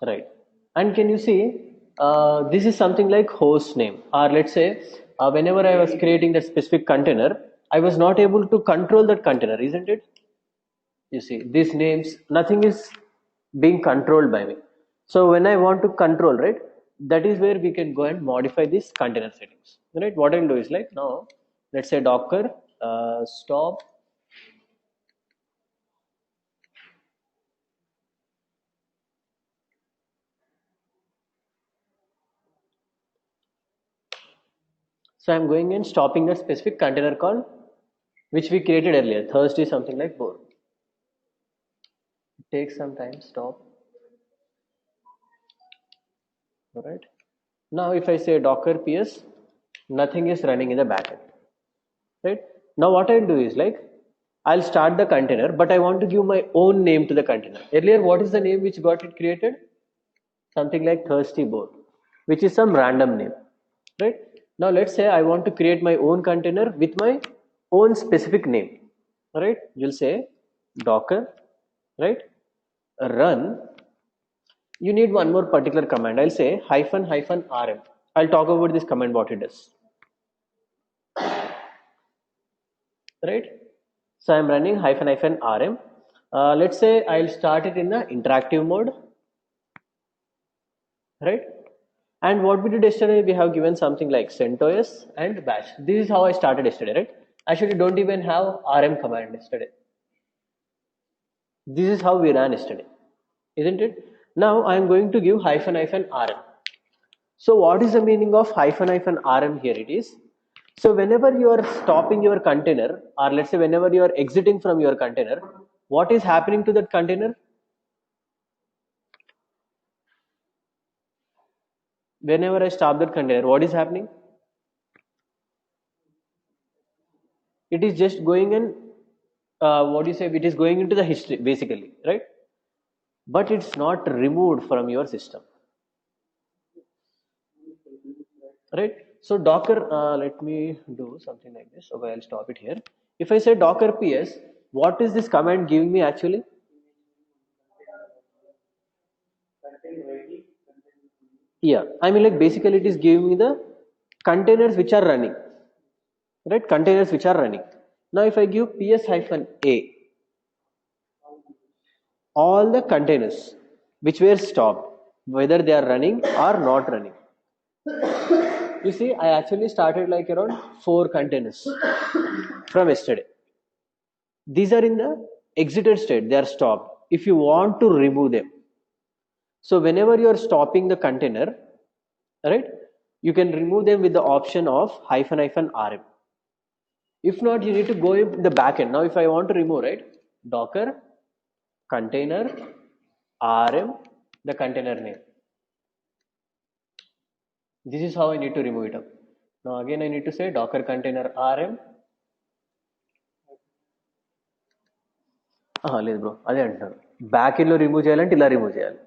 right? And can you see, this is something like host name, or let's say, whenever I was creating that specific container, I was not able to control that container, isn't it? You see, these names, nothing is being controlled by me. So when I want to control, right, that is where we can go and modify these container settings, right? What I'll do is like now, let's say Docker stop. So I'm going and stopping that specific container call which we created earlier. Thursday something like board. It takes some time. Stop. All right. Now if I say Docker PS, nothing is running in the backend. Right. Now what I'll do is like I'll start the container, but I want to give my own name to the container. Earlier, what is the name which got it created? Something like thirsty board, which is some random name. Right. Now let's say I want to create my own container with my own specific name. Right. You'll say Docker, right? Run. You need one more particular command. I'll say hyphen hyphen rm. I'll talk about this command what it does. Right? So I'm running hyphen hyphen rm. Let's say I'll start it in the interactive mode. Right? And what we did yesterday, we have given something like CentOS and bash. This is how I started yesterday, right? Actually, don't even have rm command yesterday. This is how we ran yesterday, isn't it? Now I am going to give hyphen hyphen rm. So what is the meaning of hyphen hyphen rm here? It is, so whenever you are stopping your container, or let's say whenever you are exiting from your container, what is happening to that container? Whenever I stop that container, what is happening? It is just going in, what do you say? It is going into the history basically, right? But it's not removed from your system, right? So Docker, let me do something like this. Okay, I'll stop it here. If I say Docker PS, what is this command giving me actually? Yeah, I mean like basically it is giving me the containers which are running, right? Containers which are running. Now if I give ps hyphen a, all the containers which were stopped, whether they are running or not running. You see, I actually started like around 4 containers from yesterday. These are in the exited state, they are stopped. If you want to remove them, so whenever you are stopping the container, right, you can remove them with the option of hyphen hyphen rm. If not, you need to go in the backend. Now, if I want to remove, right, Docker container rm, the container name. This is how I need to remove it up. Now, again, I need to say Docker container rm. లేదు bro అదే అంటున్నాను, back ఎండ్లో remove చేయాలంటే ఇలా remove చేయాలి.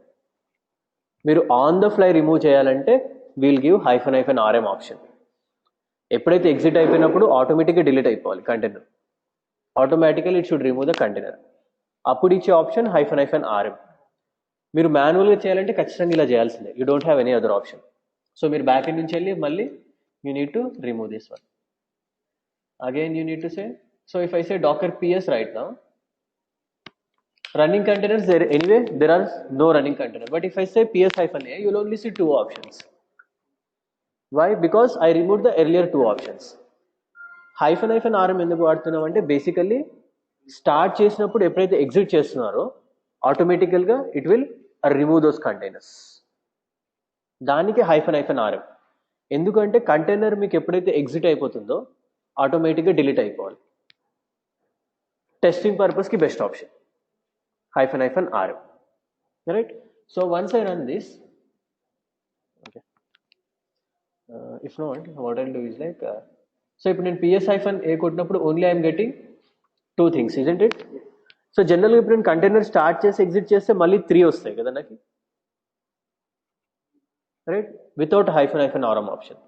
మీరు on the fly remove చేయాలంటే we'll give hyphen hyphen RM option. ఎప్పుడైతే ఎగ్జిట్ అయిపోయినప్పుడు ఆటోమేటిక్గా డిలీట్ అయిపోవాలి container. Automatically it should remove the container. అప్పుడు ఇచ్చే ఆప్షన్ హైఫన్ హైఫన్ ఆర్ఎం. మీరు మాన్యువల్గా చేయాలంటే ఖచ్చితంగా ఇలా చేయాల్సిందే. You don't have any other option. So మీరు బ్యాక్ ఎండ్ నుంచి వెళ్ళి మళ్ళీ you need to remove this one. Again you need to say, so if I say docker PS right now, running containers, there anyway there are no running container, but if I say ps hyphen a, you'll only see 2 options. Why? Because I removed the earlier 2 options. hyphen hyphen rm ఎందుకు వాడుతున్నాం అంటే basically start చేసినప్పుడు ఎప్పుడైతే exit చేస్తున్నారో ఆటోమేటికల్గా it will remove those containers. దానికి hyphen hyphen RM. ఎందుకంటే container మీకు ఎప్పుడైతే ఎగ్జిట్ అయిపోతుందో ఆటోమేటిక్గా డిలీట్ అయిపోవాలి. టెస్టింగ్ పర్పస్కి best option hyphen hyphen rm, right? So once I run this, okay, if not, what I'll do is like, so ఇప్పుడు నేను ps hyphen a కొట్టినప్పుడు only I'm getting 2 things, isn't it? So జనరల్గా ఇప్పుడు నేను container start చేసి exit చేస్తే మళ్ళీ 3 వస్తాయి కదా నాకు, right, without hyphen hyphen rm option.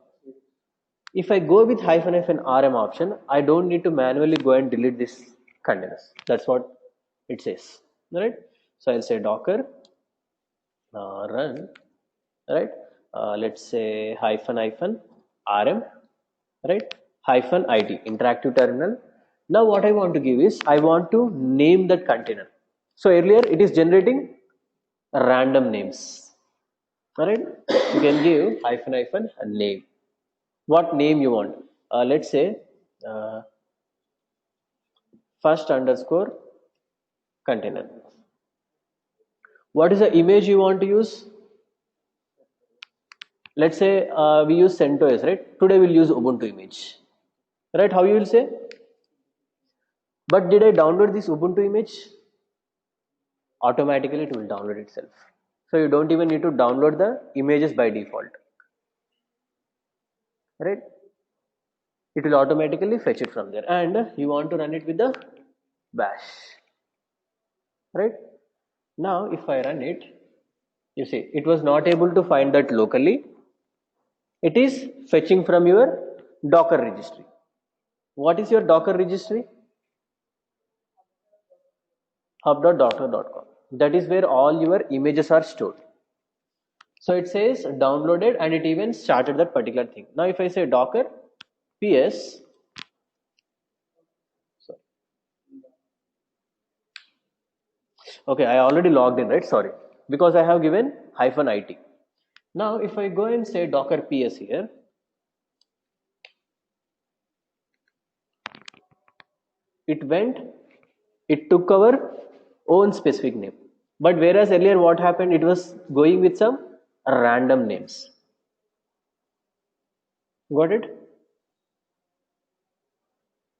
If I go with hyphen hyphen rm option, I don't need to manually go and delete this containers. That's what it says, right? So I'll say Docker run, right? Let's say hyphen hyphen rm, right? Hyphen it, interactive terminal. Now what I want to give is I want to name that container. So earlier it is generating random names. Alright, you can give hyphen hyphen a name. What name you want? Let's say uh, first underscore container. What is the image you want to use? Let's say we use CentOS, right? Today we'll use Ubuntu image, right? How you will say? But did I download this Ubuntu image? Automatically it will download itself. So you don't even need to download the images by default, right? It will automatically fetch it from there, and you want to run it with the bash, right? Now if I run it, you see it was not able to find that locally. It is fetching from your Docker registry. What is your Docker registry? hub.docker.com. That is where all your images are stored. So it says downloaded, and it even started that particular thing. Now if I say docker ps, okay, I already logged in, right? Sorry, because I have given hyphen it. Now if I go and say docker ps here, it went, it took our own specific name. But whereas earlier what happened, it was going with some random names. Got it?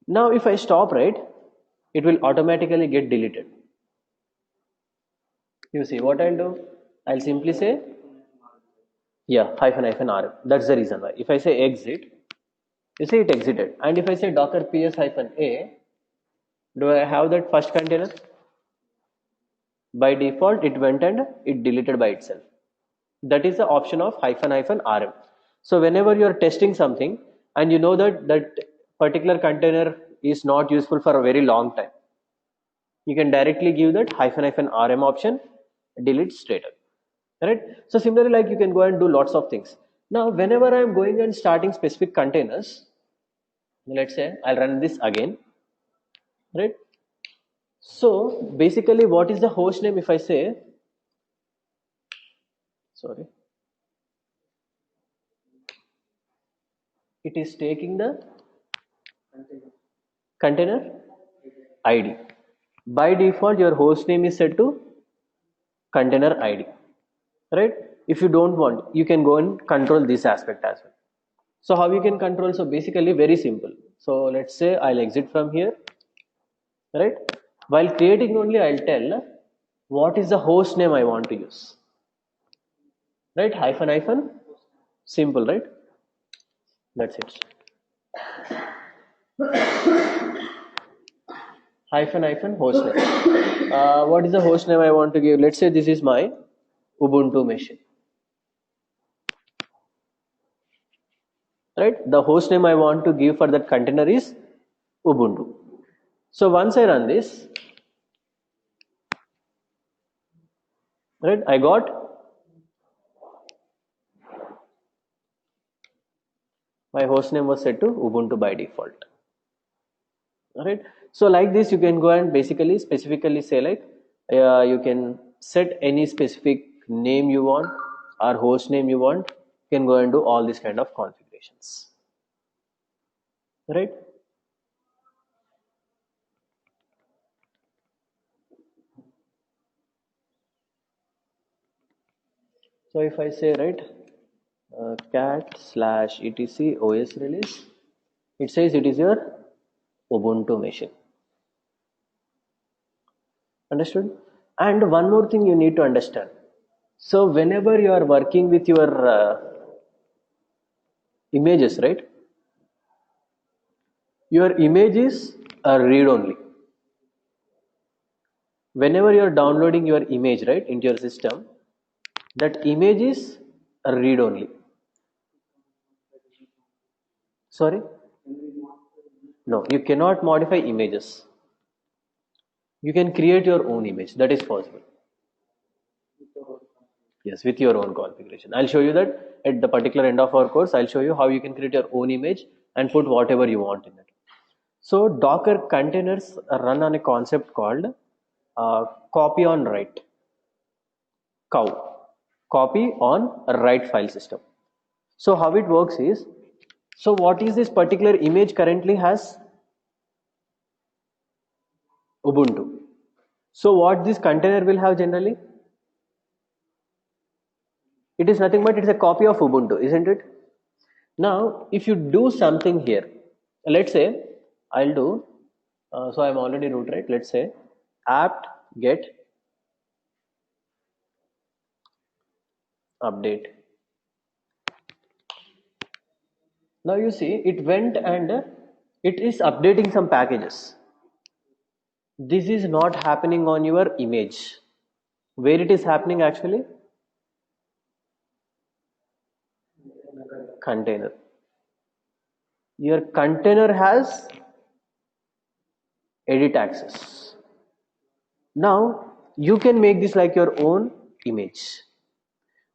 Now if I stop, right, it will automatically get deleted. You see what I'll do? I'll simply say, yeah, hyphen hyphen rm. That's the reason why. If I say exit, you see it exited. And if I say docker ps hyphen a, do I have that first container? By default, it went and it deleted by itself. That is the option of hyphen hyphen rm. So whenever you are testing something and you know that that particular container is not useful for a very long time, you can directly give that hyphen hyphen rm option, delete straight up. Right? So similarly, like you can go and do lots of things. Now, whenever I am going and starting specific containers, let's say I'll run this again, right? So basically, what is the host name? If I say, sorry, it is taking the container ID. By default, your host name is set to container ID, right? If you don't want, you can go and control this aspect as well. So how you can control? So basically very simple. So let's say I'll exit from here, right? While creating only, I'll tell what is the host name I want to use, right? Hyphen hyphen, simple, right? That's it. Hyphen hyphen host name. What is the host name I want to give? Let's say this is my Ubuntu machine, right? The host name I want to give for that container is Ubuntu. So once I run this, right, I got my host name was set to Ubuntu by default. Alright, so like this you can go and basically specifically say like you can set any specific name you want or host name you want. You can go and do all these kind of configurations, right? So if I say, right, cat slash etc os release, it says it is your Ubuntu machine. Understood? And one more thing you need to understand. So whenever you are working with your images, right, your images are read only. Whenever you are downloading your image, right, into your system, that image is read only. Sorry? No, you cannot modify images. You can create your own image. That is possible. Yes, with your own configuration. I'll show you that at the particular end of our course. I'll show you how you can create your own image and put whatever you want in it. So Docker containers run on a concept called copy on write, cow, copy on write file system. So how it works is, so what is this particular image currently has? Ubuntu. So what this container will have generally? It is nothing but it's a copy of Ubuntu, isn't it? Now, if you do something here, let's say I'll do, so I'm already root, right? Let's say apt get update. Now you see it went and it is updating some packages. This is not happening on your image. Where it is happening actually? Container. Your container has edit access. Now you can make this like your own image.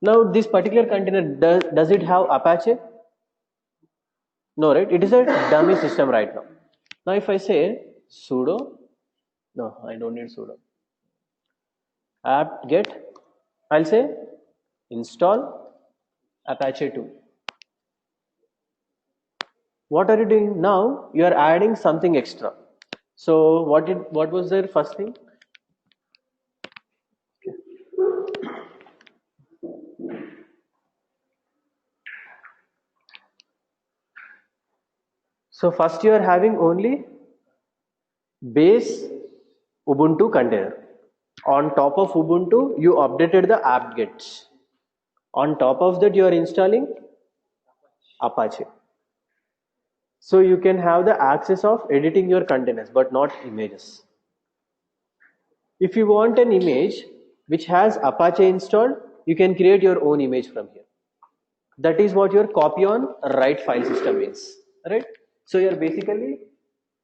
Now this particular container, does it have Apache? No, right? It is a dummy system right now. Now if I say sudo, no, I don't need sudo. Apt get, I'll say install Apache 2. What are you doing now? You are adding something extra. So what was their first thing? So first you are having only base Ubuntu container. On top of Ubuntu, you updated the apt-get. On top of that, you are installing Apache. So you can have the access of editing your containers, but not images. If you want an image which has Apache installed, you can create your own image from here. That is what your copy on write file system means, right? So you are basically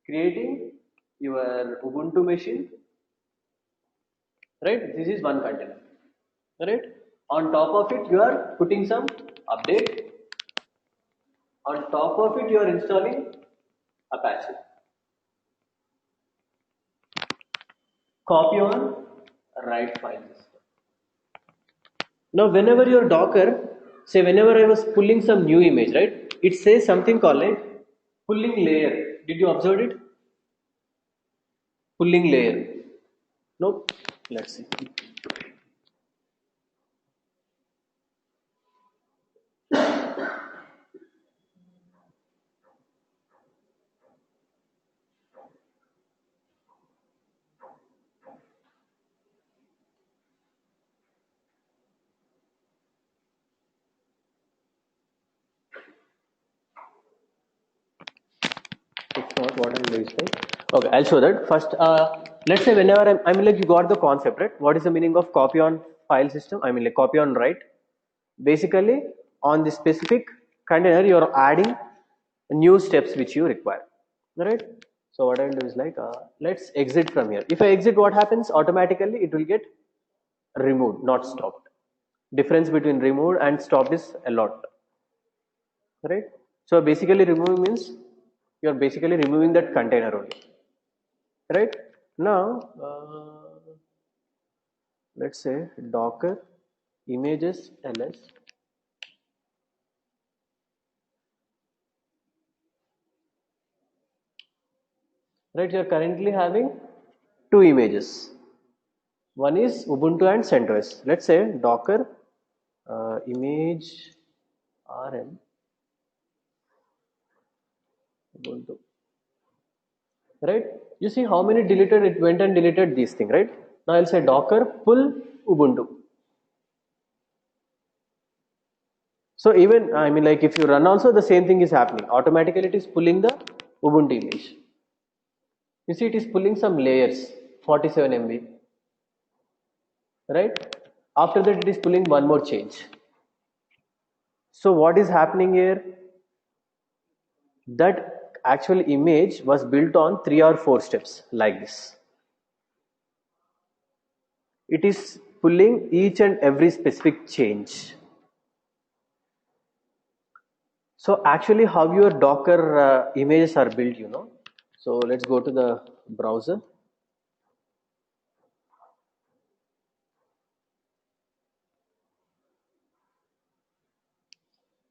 creating your Ubuntu machine, right? This is one container, right? On top of it, you are putting some update. On top of it, you are installing Apache. Copy on write file system. Now, whenever your Docker, say whenever I was pulling some new image, right? It says something called like pulling layer. Did you observe it? Pulling layer. Nope. Let's see. It's not what I'm doing. Okay, I'll show that. First, let's say whenever I mean like you got the concept, right? What is the meaning of copy on file system? I mean like copy on write. Basically, on the specific container, you are adding new steps which you require, right? So what I'll do is like, let's exit from here. If I exit, what happens? Automatically, it will get removed, not stopped. Difference between removed and stopped is a lot, right? So basically, removing means you are basically removing that container only, right? Now, let's say Docker images ls. Right, you are currently having two images. One is Ubuntu and CentOS. Let's say Docker image rm Ubuntu. Right? You see how many deleted, it went and deleted these things, right? Now I'll say Docker pull Ubuntu. So even, I mean like if you run also the same thing is happening. Automatically it is pulling the Ubuntu image. You see it is pulling some layers, 47 MB. Right? After that it is pulling one more change. So what is happening here? That actual image was built on 3 or 4 steps like this. It is pulling each and every specific change. So actually how your Docker images are built, So let's go to the browser.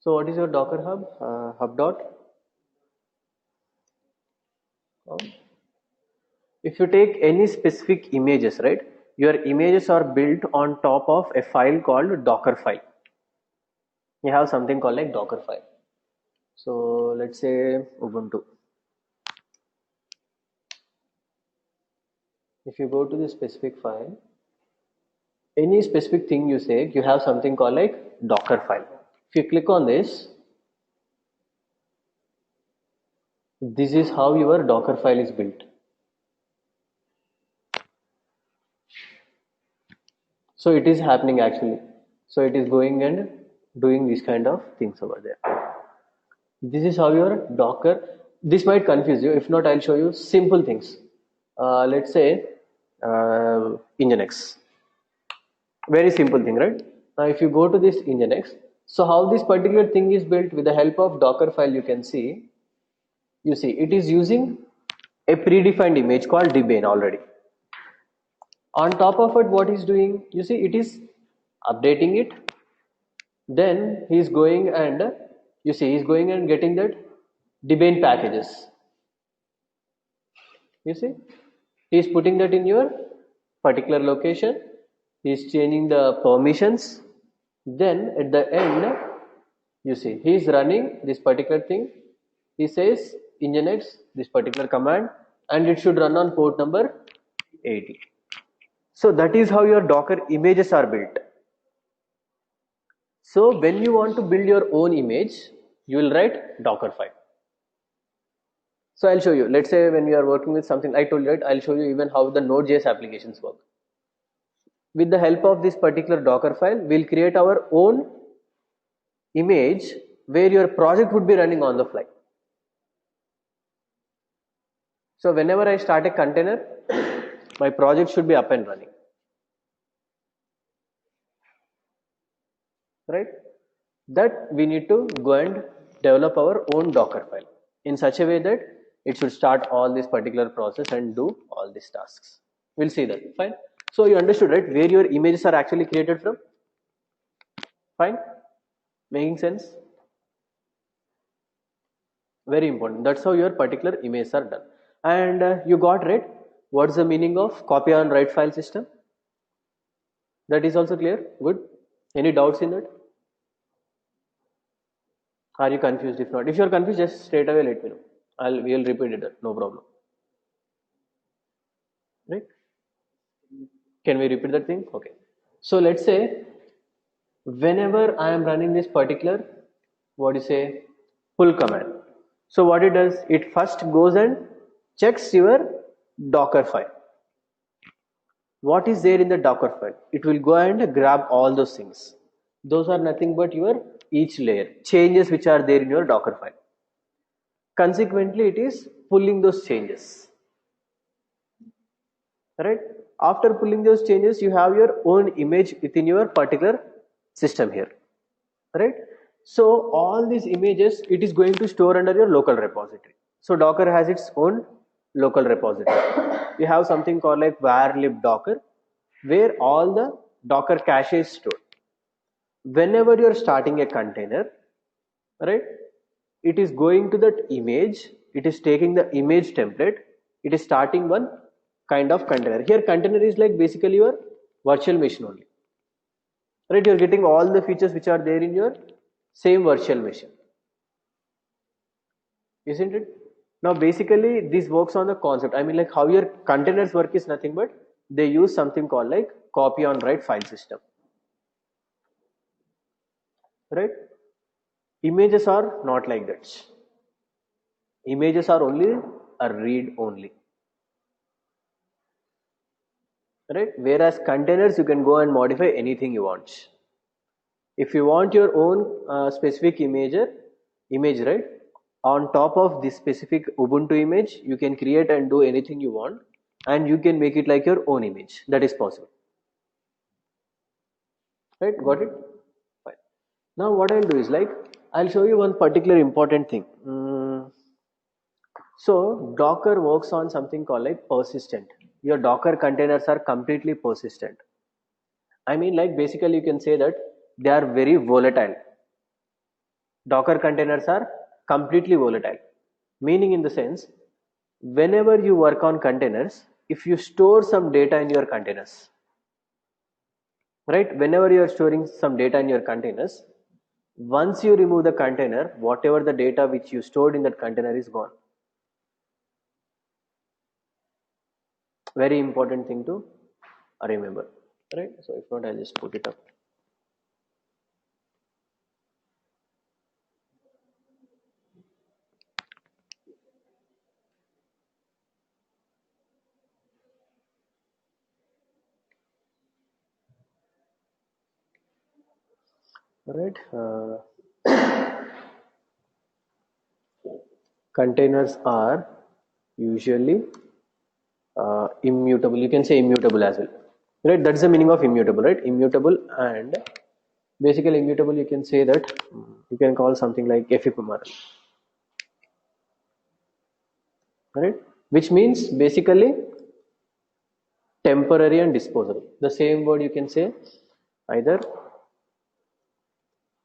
So what is your Docker hub? Hub dot. If you take any specific images, right? Your images are built on top of a file called Docker file. You have something called like Docker file. So let's say Ubuntu. If you go to the specific file, any specific thing you say, you have something called like Docker file. If you click on this is how your Docker file is built. So it is happening actually. So it is going and doing these kind of things over there. This is how your Docker. This might confuse you. If not, I'll show you simple things. Let's say Nginx. Very simple thing, right? Now, if you go to this Nginx, so how this particular thing is built with the help of Docker file, you can see. You see, it is using a predefined image called Debian already. On top of it, what he's doing, you see, it is updating it. Then he's going and you see, he's going and getting that Debian packages. You see, he's putting that in your particular location. He's changing the permissions. Then at the end, you see, he's running this particular thing. He says Nginx, this particular command, and it should run on port number 80. So that is how your Docker images are built. So when you want to build your own image, you will write Docker file. So I'll show you. Let's say when you are working with something, I told you, right? I'll show you even how the Node.js applications work. With the help of this particular Docker file, we'll create our own image where your project would be running on the fly. So whenever I start a container, my project should be up and running. Right? That we need to go and develop our own Docker file in such a way that it should start all this particular process and do all these tasks. We'll see that. Fine. So you understood, right? Where your images are actually created from? Fine. Making sense? Very important. That's how your particular images are done. And you got right? What's the meaning of copy on write file system? That is also clear? Good. Any doubts in that? Are you confused? If not, if you are confused, just straight away let me know. We will repeat it. No problem. Right? Can we repeat that thing? Okay. So let's say whenever I am running this particular, what you say, pull command. So what it does, it first goes and checks your Docker file. What is there in the Docker file? It will go and grab all those things. Those are nothing but your each layer, changes which are there in your Docker file. Consequently, it is pulling those changes. Right? After pulling those changes, you have your own image within your particular system here. Right? So all these images, it is going to store under your local repository. So Docker has its own local repository. You have something called like var lib docker, where all the Docker cache is stored. Whenever you are starting a container, right, it is going to that image, it is taking the image template, it is starting one kind of container. Here container is like basically your virtual machine only, right? You are getting all the features which are there in your same virtual machine, isn't it? Now basically this works on the concept, I mean like how your containers work is nothing but they use something called like copy on write file system. Right? Images are not like that. Images are only a read only. Right? Whereas containers, you can go and modify anything you want. If you want your own specific image, right? On top of this specific Ubuntu image, you can create and do anything you want, and you can make it like your own image. That is possible. Right, got it? Fine. Now what I'll do is like, I'll show you one particular important thing. So Docker works on something called like persistent. Your Docker containers are completely persistent. I mean, like basically you can say that they are very volatile. Docker containers are completely volatile, meaning in the sense, whenever you work on containers, if you store some data in your containers, right? Whenever you are storing some data in your containers, once you remove the container, whatever the data which you stored in that container is gone. Very important thing to remember, right? So if not, I'll just put it up. All right. Containers are usually immutable. You can say immutable as well, right? That's the meaning of immutable, right? Immutable. And basically immutable, you can say that you can call something like ephemeral, right? Which means basically temporary and disposable. The same word you can say either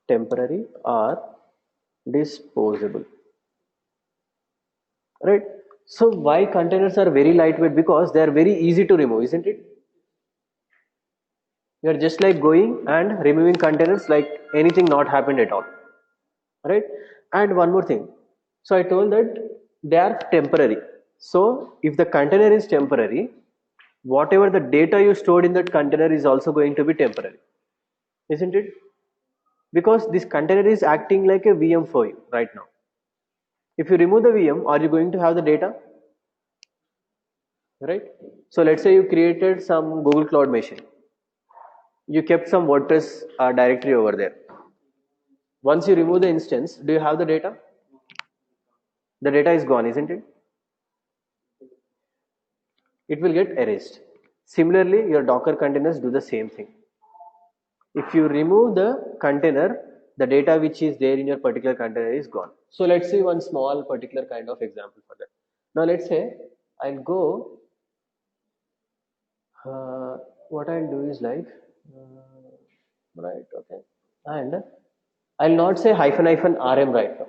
temporary or disposable, right? So why containers are very lightweight? Because they are very easy to remove, isn't it? You are just like going and removing containers like anything not happened at all, right? And one more thing, so I told that they are temporary. So if the container is temporary, whatever the data you stored in that container is also going to be temporary, isn't it? Because this container is acting like a VM for you right now. If you remove the VM, are you going to have the data? Right? So let's say you created some Google Cloud machine, you kept some WordPress directory over there. Once you remove the instance, do you have the data? The data is gone, isn't it? It will get erased. Similarly, your Docker containers do the same thing. If you remove the container, the data which is there in your particular container is gone. So let's see one small particular kind of example for that. Now let's say I'll go, what I'll do is like, right, okay, and I'll not say hyphen rm right now.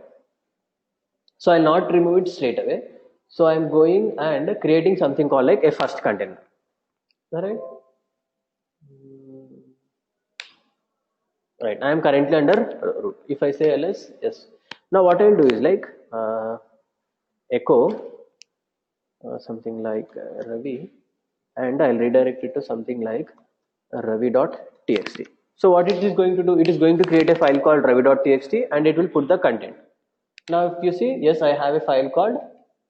So I'll not remove it straight away. So I'm going and creating something called like a first container. Alright. Right. I am currently under root. If I say ls, yes. Now what I'll do is like echo something like Ravi, and I'll redirect it to something like ravi.txt. So what it is going to do, it is going to create a file called ravi.txt and it will put the content. Now if you see, yes, I have a file called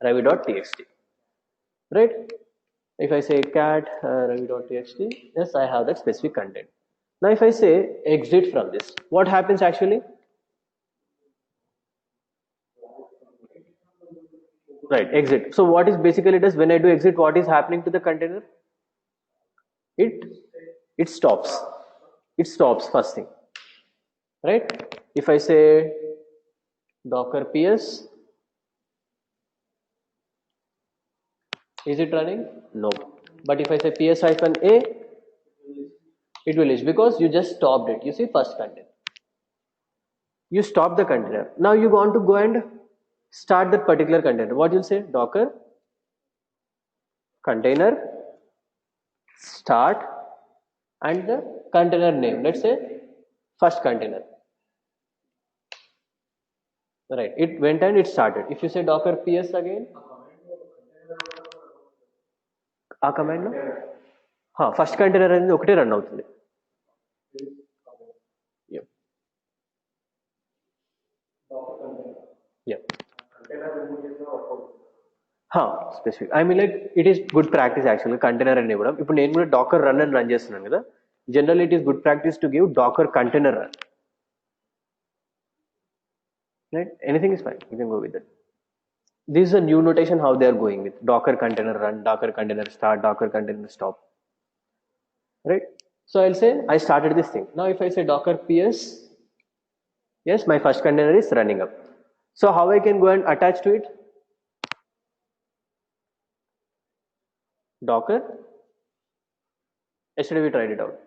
ravi.txt, right? If I say cat ravi.txt, yes, I have that specific content. Now if I say exit from this, what happens actually? Right, exit. So what is basically does when I do exit, what is happening to the container? It it stops. It stops first thing, right? If I say docker ps, is it running? No. But if I say ps-a, it will list because you just stopped it. You see first container. You stop the container. Now you want to go and start that particular container. What you'll say? Docker container start and the container name. Let's say first container. Right. It went and it started. If you say docker ps again, ఆ command లో first container అనేది ఒకటే run అవుతుంది. Specific I mean like it is good practice యాక్చువల్గా container అని ఇవ్వడం. ఇప్పుడు నేను కూడా డాకర్ రన్ అని రన్ చేస్తున్నాను కదా, general it is good practice to give docker container run. Right? Anything is fine. You can go with it. This is a new notation how they are going with docker container run, docker container start, docker container stop. Right? So I'll say I started this thing. Now if I say docker ps, yes, my first container is running up. So how I can go and attach to it? Docker. Yesterday we tried it out.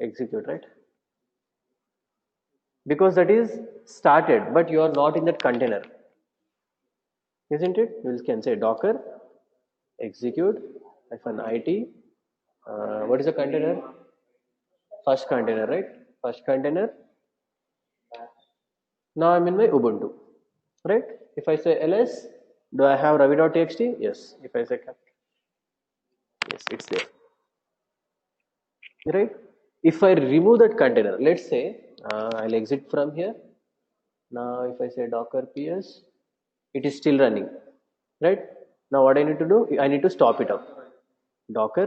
Execute, right? Because that is started, but you are not in that container, isn't it? You can say docker execute -it. What is the container? First container, right? First container. Now I'm in my Ubuntu, right? If I say ls, do I have ravi.txt? Yes. If I say cap, yes, it's there, right? If I remove that container, let's say I'll exit from here. Now if I say docker ps, it is still running, right? Now what I need to do, I need to stop it up. Docker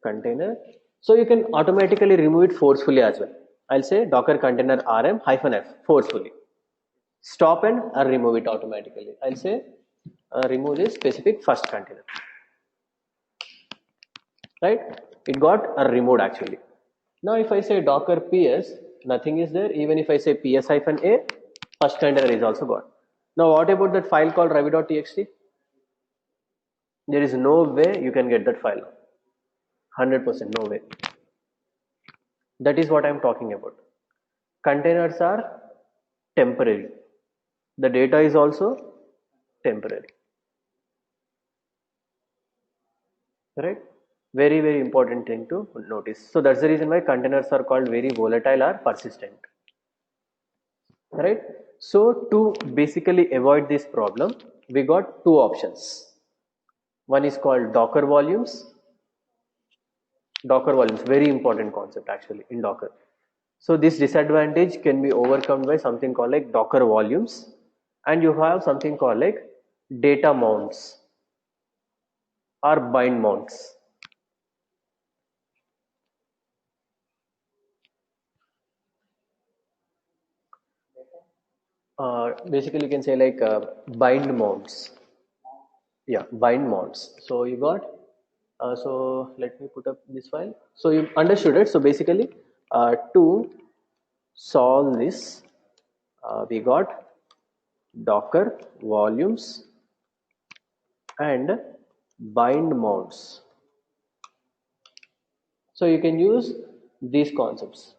container. So you can automatically remove it forcefully as well. I'll say docker container rm -f forcefully. Stop and remove it automatically. I'll say remove this specific first container. Right? It got removed actually. Now if I say docker ps, nothing is there. Even if I say ps-a, first container is also gone. Now what about that file called ravi.txt? There is no way you can get that file. 100% no way. That is what I am talking about. Containers are temporary. The data is also temporary. Right? Very, very important thing to notice. So that's the reason why containers are called very volatile or persistent. Right? So to basically avoid this problem, we got two options. One is called Docker volumes. Docker volumes, very important concept actually in Docker. So this disadvantage can be overcome by something called like Docker volumes, and you have something called like data mounts or bind mounts. Basically you can say like bind mounts. Yeah, bind mounts. So you got, so let me put up this file. So you understood it. So basically to solve this, we got Docker volumes and bind mounts. So you can use these concepts.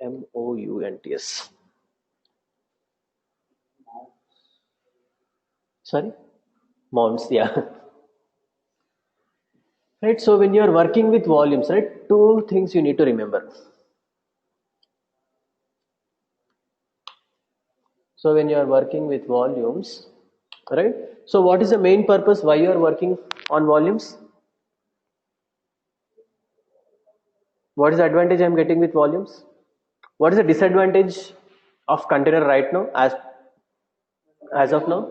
MOUNTS. Sorry? Mounts, yeah. Right, so when you are working with volumes, right, two things you need to remember. So when you are working with volumes, right, so what is the main purpose why you are working on volumes? What is the advantage I am getting with volumes? What is the disadvantage of container right now as of now?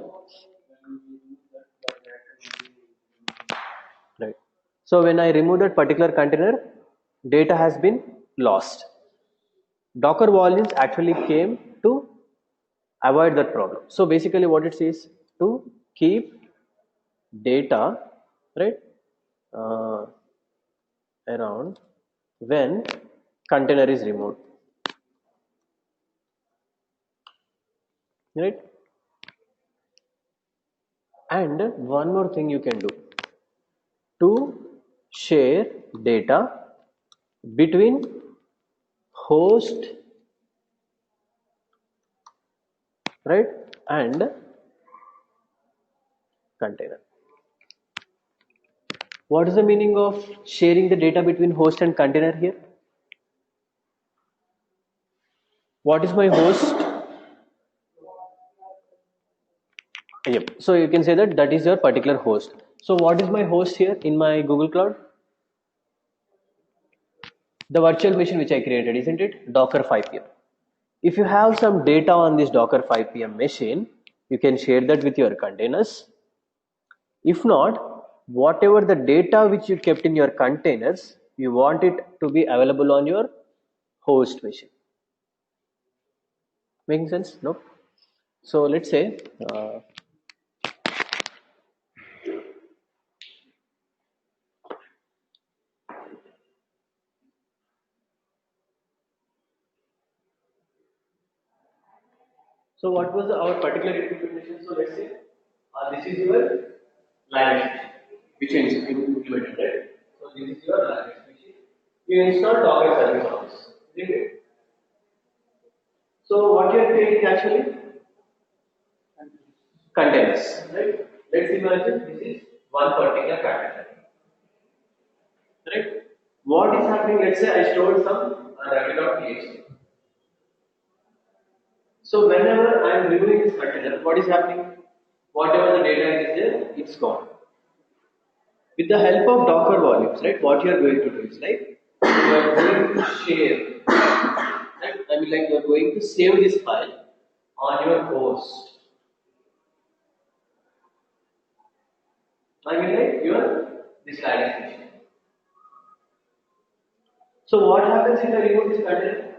Right. So when I remove that particular container, data has been lost. Docker volumes actually came to avoid that problem. So basically what it says, to keep data, right, uh, around when container is removed, right? And one more thing you can do, to share data between host, right, and container. What is the meaning of sharing the data between host and container here? What is my host? Yep. So you can say that that is your particular host. So what is my host here in my Google Cloud? The virtual machine which I created, isn't it? Docker 5pm. If you have some data on this Docker 5pm machine, you can share that with your containers. If not, whatever the data which you kept in your containers, you want it to be available on your host machine. Making sense? No? So let's say So what was our particular implementation? So let's say this is your Linux, which is implemented, right? So this is your Linux, which is you install Docker service on this, isn't it? So what you are creating actually containers, right? Let's imagine this is one particular container, right? What is happening? Let's say I stored some Rabbit.txt. So whenever I am removing this container, what is happening? Whatever the data is there, it's gone. With the help of Docker volumes, right? What you are going to do is like you are going to share, right? I mean, like you are going to save this file on your host. I mean, like your this Linux machine. So what happens if I remove this container?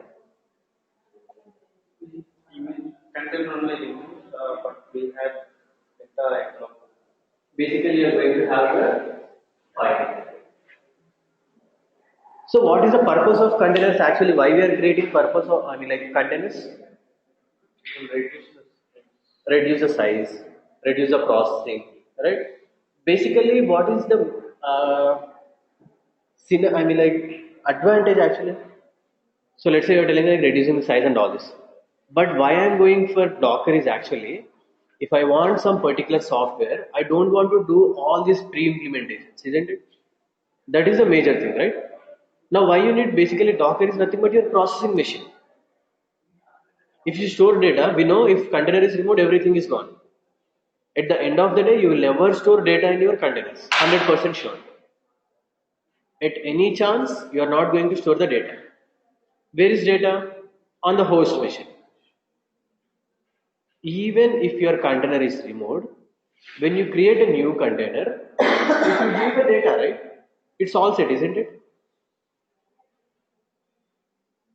Even content only removed, but we have data example. Basically, you are going to have your file. So what is the purpose of containers actually? Why we are creating purpose of, I mean, like containers? Reduce the size, reduce the processing, right? Basically, what is the I mean, like advantage actually? So let's say you're telling like reducing the size and all this. But why I'm going for Docker is actually, if I want some particular software, I don't want to do all these pre-implementations, isn't it? That is a major thing, right? Now, why you need basically Docker is nothing but your processing machine. If you store data, we know if container is removed, everything is gone. At the end of the day, you will never store data in your containers, 100% sure. At any chance, you are not going to store the data. Where is data? On the host machine. Even if your container is removed, when you create a new container, if you give the data, right, it's all set, isn't it?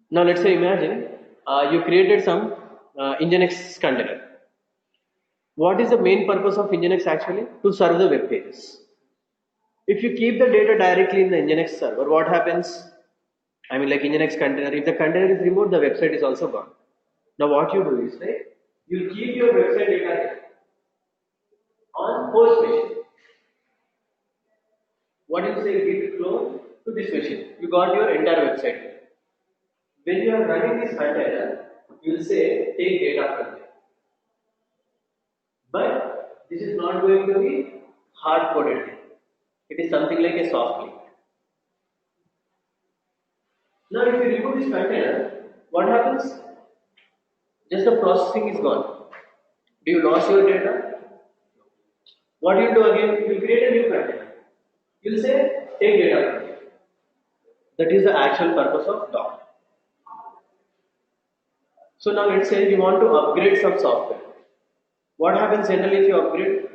Now let's say imagine you created some Nginx container. What is the main purpose of Nginx actually? To serve the web pages. If you keep the data directly in the Nginx server, what happens? I mean, like Nginx container, if the container is removed, the website is also gone. Now, what you do is like you keep your website data here on host machine. What you say, git clone to this machine. You got your entire website here. When you are running this container, you will say take data from there. But this is not going to be hard coded thing. It is something like a soft link. Now, if you remove this container, what happens? Just the processing is gone. Do you lose your data? What you will do again? You will create a new container. You will say take data from here. That is the actual purpose of Docker. So now let's say you want to upgrade some software. What happens generally if you upgrade?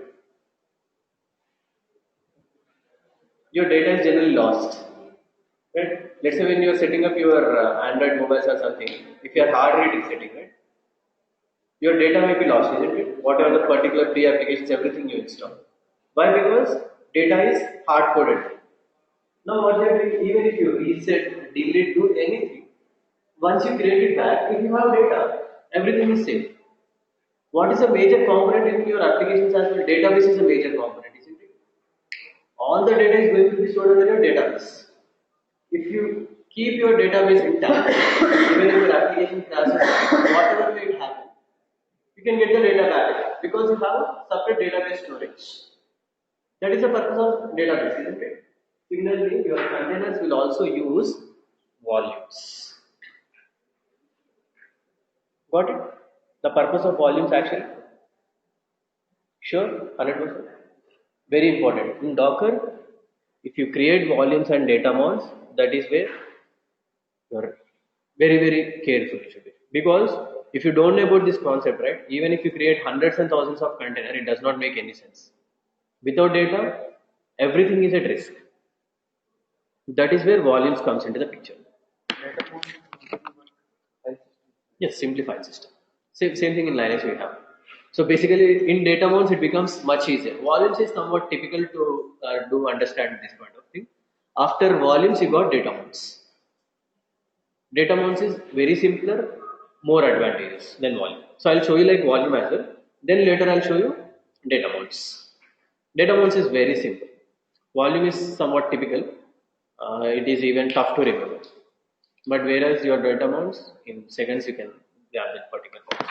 Your data is generally lost. Right? Let's say when you are setting up your Android mobiles or something, if you are hard reading setting, right? Your data may be lost, isn't it? Whatever the particular pre-applications, everything you install. Why? Because data is hard coded. Now what you are doing, even if you reset, delete, do anything, once you create it back, if you have data, everything is safe. What is a major component in your applications as well? Database is a major component, isn't it? All the data is going to be stored in your database. If you keep your database intact, even if your application crashes, whatever may it happen, you can get the data back because you have separate database storage. That is the purpose of database, isn't it? Similarly, your containers will also use volumes. Got it? The purpose of volumes actually? Sure, 100%. Very important. In Docker, if you create volumes and data mods, that is where you're very, very careful you should be. Because if you don't know about this concept, right, even if you create hundreds and thousands of containers, it does not make any sense. Without data, everything is at risk. That is where volumes comes into the picture. Yes, simplified system. Same thing in Linux we have. So basically, in data modes, it becomes much easier. Volumes is somewhat typical to do understand this kind of thing. After volumes, you got data modes. Data modes is very simpler, more advantageous than volume. So I'll show you like volume as well. Then later I'll show you data amounts. Data amounts is very simple. Volume is somewhat typical. It is even tough to remember. But whereas your data amounts, in seconds you can grab that particular point.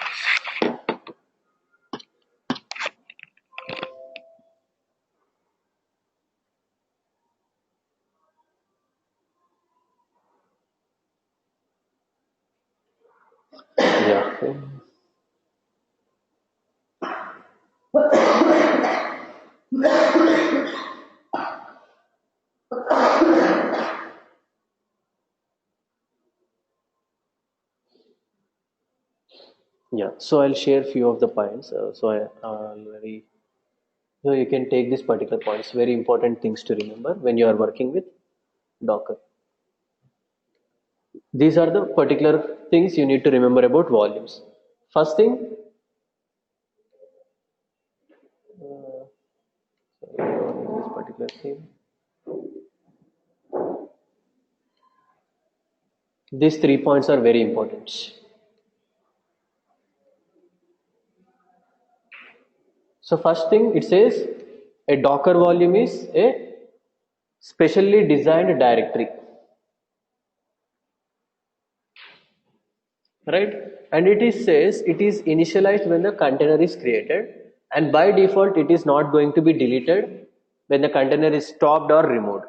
Yeah. Yeah. So I'll share few of the points. So you can take these particular points. Very important things to remember when you are working with Docker. These are the particular things you need to remember about volumes. First thing, this particular thing. These 3 points are very important. So first thing it says a Docker volume is a specially designed directory, right? And it is says it is initialized when the container is created, and by default it is not going to be deleted when the container is stopped or removed.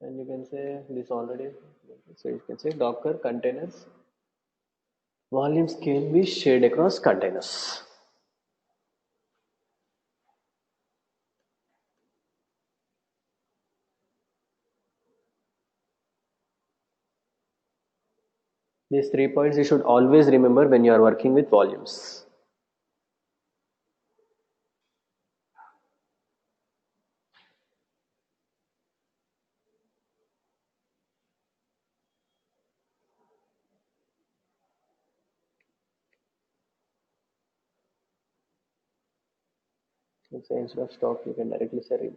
And you can say this already. So you can say Docker containers volumes can be shared across containers. These 3 points you should always remember when you are working with volumes. So instead of stop, you can directly say remove.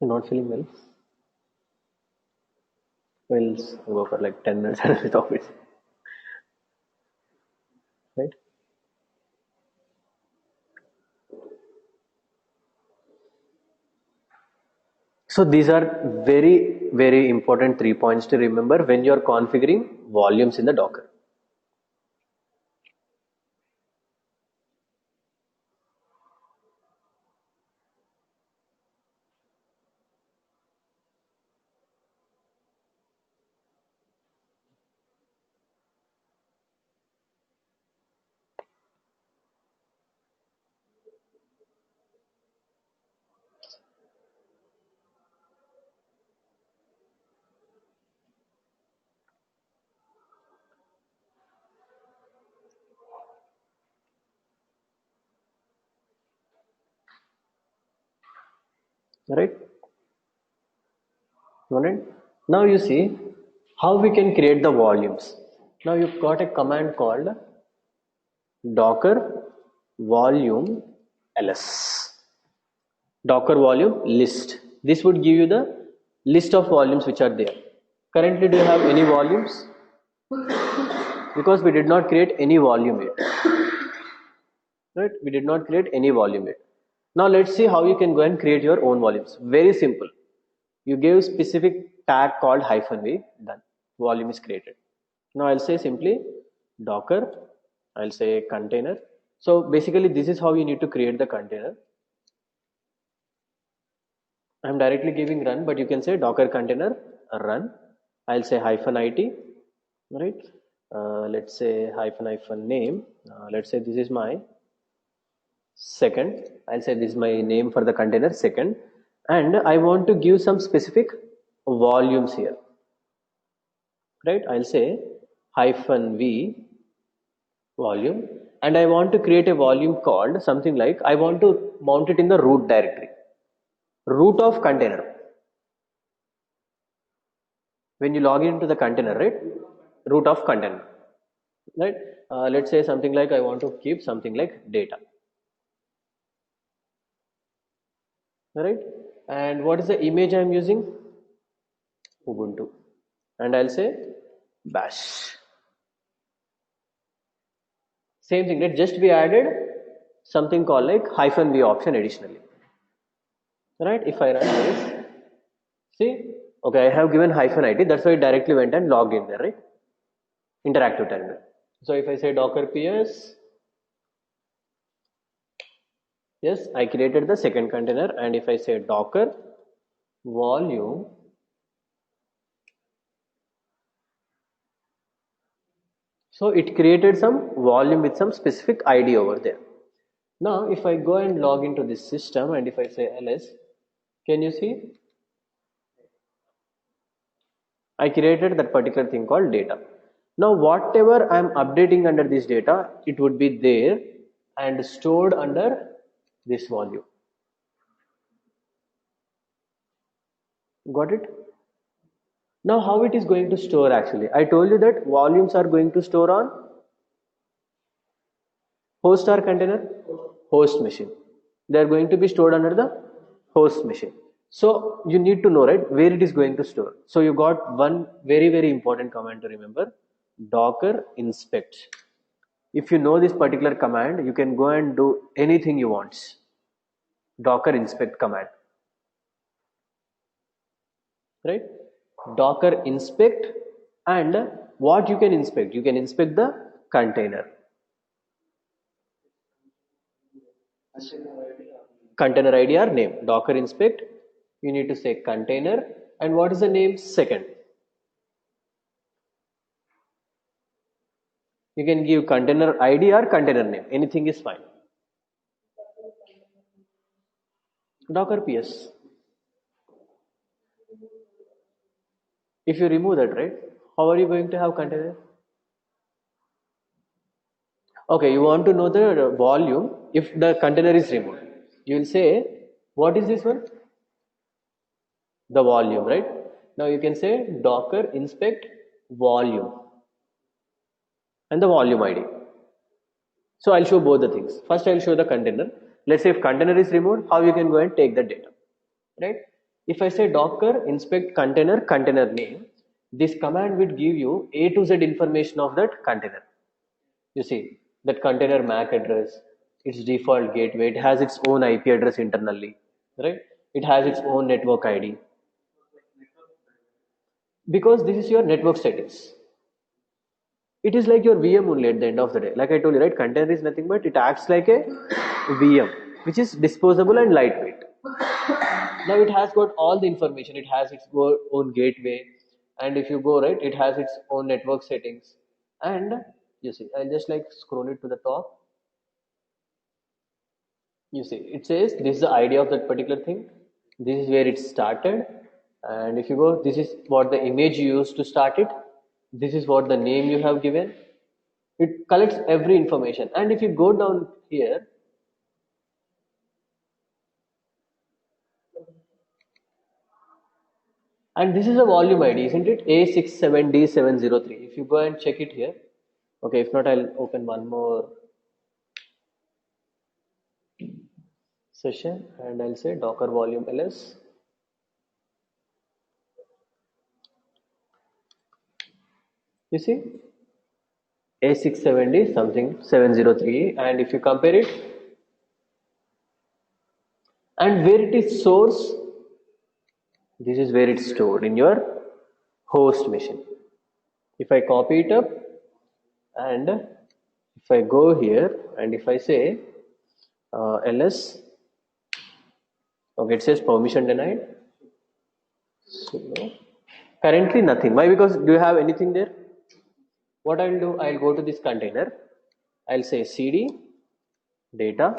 You're not feeling well? We'll go for like 10 minutes and stop it. Right? So these are very important 3 points to remember when you're configuring volumes in the Docker. Right? Alright. Now you see how we can create the volumes. Now you've got a command called docker volume ls. Docker volume list. This would give you the list of volumes which are there. Currently, do you have any volumes? Because we did not create any volume yet. Right? We did not create any volume yet. Now let's see how you can go and create your own volumes. Very simple. You give specific tag called -v, done. Volume is created. Now I'll say simply docker, I'll say container. So basically this is how you need to create the container. I'm directly giving run, but you can say Docker container run. I'll say -it, right? Let's say hyphen name. Let's say this is my second. I'll say this is my name for the container second, and I want to give some specific volumes here, right? I'll say -v volume, and I want to create a volume called something like I want to mount it in the root directory, root of container. When you log into the container, right? Root of container, right? Let's say something like I want to keep something like data, right? And what is the image I'm using? Ubuntu, and I'll say bash. Same thing, right? Just we added something called like -v option additionally, right? If I run this, see, okay, I have given -it, that's why it directly went and logged in there, right? Interactive terminal. So if I say docker ps, yes, I created the second container, and if I say docker volume, so it created some volume with some specific ID over there. Now if I go and log into this system, and if I say ls, can you see I created that particular thing called data. Now whatever I am updating under this data, it would be there and stored under this volume. Got it? Now how it is going to store actually? I told you that volumes are going to store on host or container? Host machine. They are going to be stored under the host machine. So you need to know, right, where it is going to store. So you got one very important command to remember, docker inspect. If you know this particular command, you can go and do anything you want. Docker inspect command, right? Docker inspect, and what you can inspect? You can inspect the container. Container ID or name. Docker inspect, you need to say container, and what is the name? Second. You can give container ID or container name, anything is fine. Docker ps. If you remove that, right, how are you going to have container? Okay, you want to know the volume if the container is removed. You will say, what is this one? The volume, right? Now you can say docker inspect volume and the volume ID. So I'll show both the things. First I'll show the container. Let's say if container is removed, how you can go and take the data, right? If I say docker inspect container name, this command will give you A to Z information of that container. You see that container MAC address, its default gateway, it has its own IP address internally, right? It has its own network ID, because this is your network settings. It is like your VM only at the end of the day. Like I told you, right? Container is nothing but it acts like a VM, which is disposable and lightweight. Now it has got all the information. It has its own gateway, and if you go right, it has its own network settings. And you see, I'll just like scroll it to the top. You see, it says this is the idea of that particular thing. This is where it started, and if you go, this is what the image you used to start it. This is what the name you have given. It collects every information, and if you go down here, and this is a volume ID, isn't it? A67D703. If you go and check it here, okay, if not, I'll open one more session and I'll say docker volume ls. You see, A670 something 703, and if you compare it, and where it is source, this is where it's stored in your host machine. If I copy it up, and if I go here, and if I say ls, Okay, it says permission denied. So, currently nothing. Why? Because do you have anything there? What I'll do, I'll go to this container. I'll say cd data.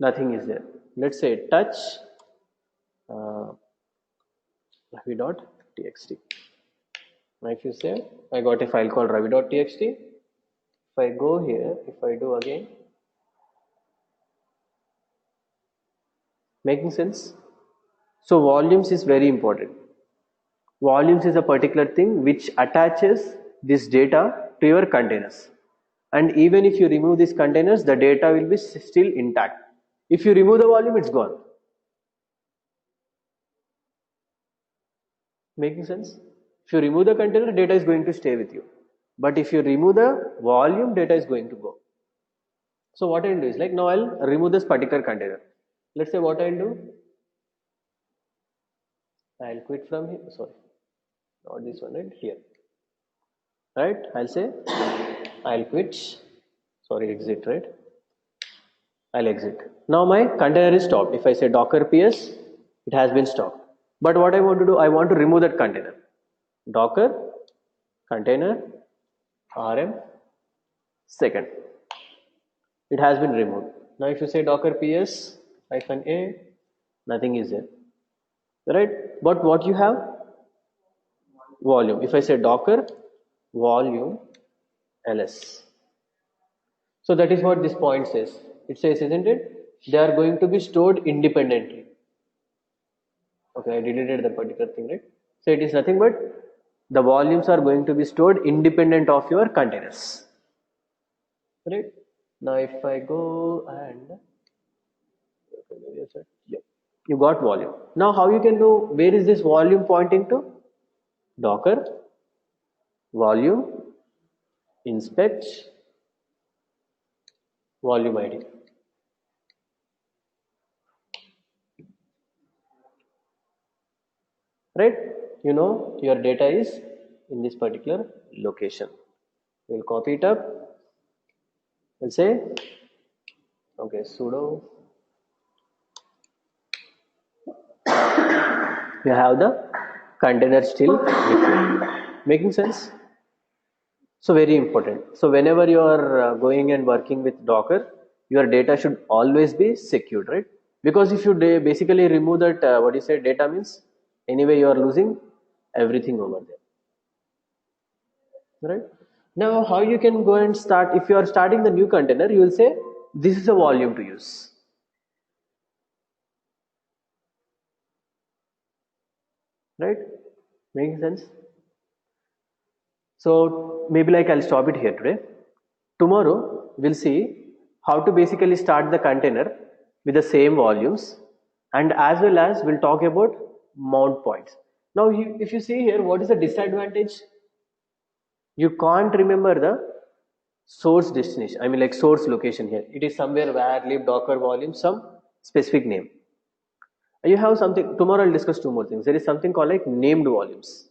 Nothing is there. Let's say touch ravi.txt. Now if you say, I got a file called ravi.txt. If I go here, if I do again, making sense? So volumes is very important. Volumes is a particular thing which attaches this data to your containers. And even if you remove these containers, the data will be still intact. If you remove the volume, it's gone. Making sense? If you remove the container, data is going to stay with you. But if you remove the volume, data is going to go. So what I'll do is like, now I'll remove this particular container. Let's say what I'll do. I'll quit from here. Sorry, not this one, right? Here. Right? I'll say, I'll quit. Sorry, exit, right? I'll exit. Now my container is stopped. If I say docker ps, it has been stopped. But what I want to do, I want to remove that container. Docker container rm second. It has been removed. Now if you say docker ps -a, nothing is there. Right? But what you have? Volume. If I say docker volume ls. So that is what this point says. It says, isn't it? They are going to be stored independently. Okay, I deleted that particular thing, right? So it is nothing but the volumes are going to be stored independent of your containers. Right? Now if I go and you got volume. Now how you can do, where is this volume pointing to? Docker volume inspect volume ID. Right? You know your data is in this particular location. We'll copy it up. We'll say, okay, sudo. You have the container still with you. Making sense? So very important. So whenever you are going and working with Docker, your data should always be secured, right? Because if you basically remove that, data means anyway you are losing everything over there, right? Now how you can go and start, if you are starting the new container, you will say this is a volume to use. Right? Making sense? So maybe like I'll stop it here today. Tomorrow we'll see how to basically start the container with the same volumes, and as well as we'll talk about mount points. Now if you see here, what is the disadvantage? You can't remember the source destination, I mean like source location here. It is somewhere where lib docker volume, some specific name. You have something, tomorrow I'll discuss two more things. There is something called like named volumes.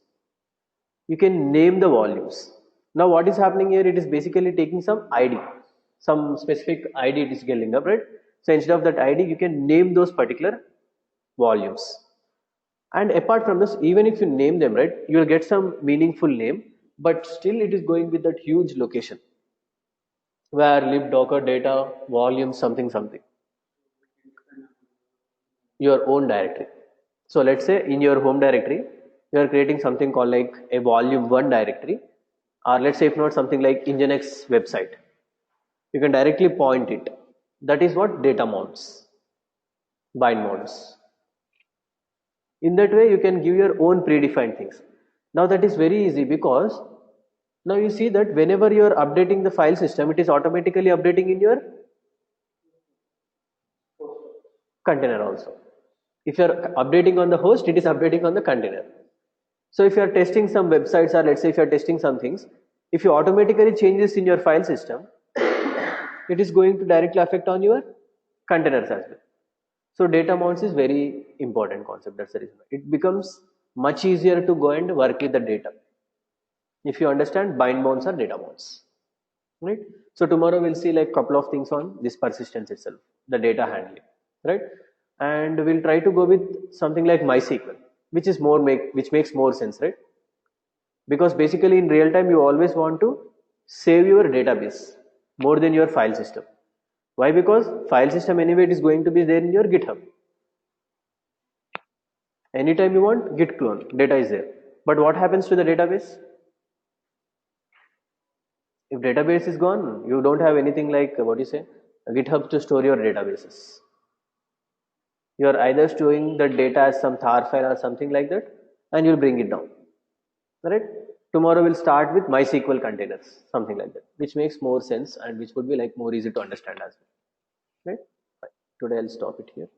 You can name the volumes. Now what is happening here, it is basically taking some ID, some specific ID it is getting up, right? So instead of that ID, you can name those particular volumes. And apart from this, even if you name them, right, you will get some meaningful name, but still it is going with that huge location where lib docker data volume something something, your own directory. So let's say in your home directory, you are creating something called like a volume 1 directory, or let's say if not something like Nginx website, you can directly point it. That is what data mounts, bind mounts. In that way you can give your own predefined things. Now that is very easy, because now you see that whenever you are updating the file system, it is automatically updating in your container also. If you are updating on the host, it is updating on the container. So if you are testing some websites, or let's say if you are testing some things, if you automatically change this in your file system, it is going to directly affect on your containers as well. So data mounts is very important concept. That's the reason. It becomes much easier to go and work with the data if you understand bind mounts or data mounts, right? So tomorrow we'll see like couple of things on this persistence itself, the data handling, right? and we'll try to go with something like MySQL, which is which makes more sense, right? Because basically in real time you always want to save your database more than your file system. Why? Because file system anyway it is going to be there in your GitHub. Anytime you want, git clone, data is there. But what happens to the database? If database is gone, you don't have anything like what you say, GitHub to store your databases. You are either storing the data as some tar file or something like that, and you'll bring it down. Right? Tomorrow we'll start with MySQL containers, something like that, which makes more sense and which would be like more easy to understand as well. Right? Today I'll stop it here.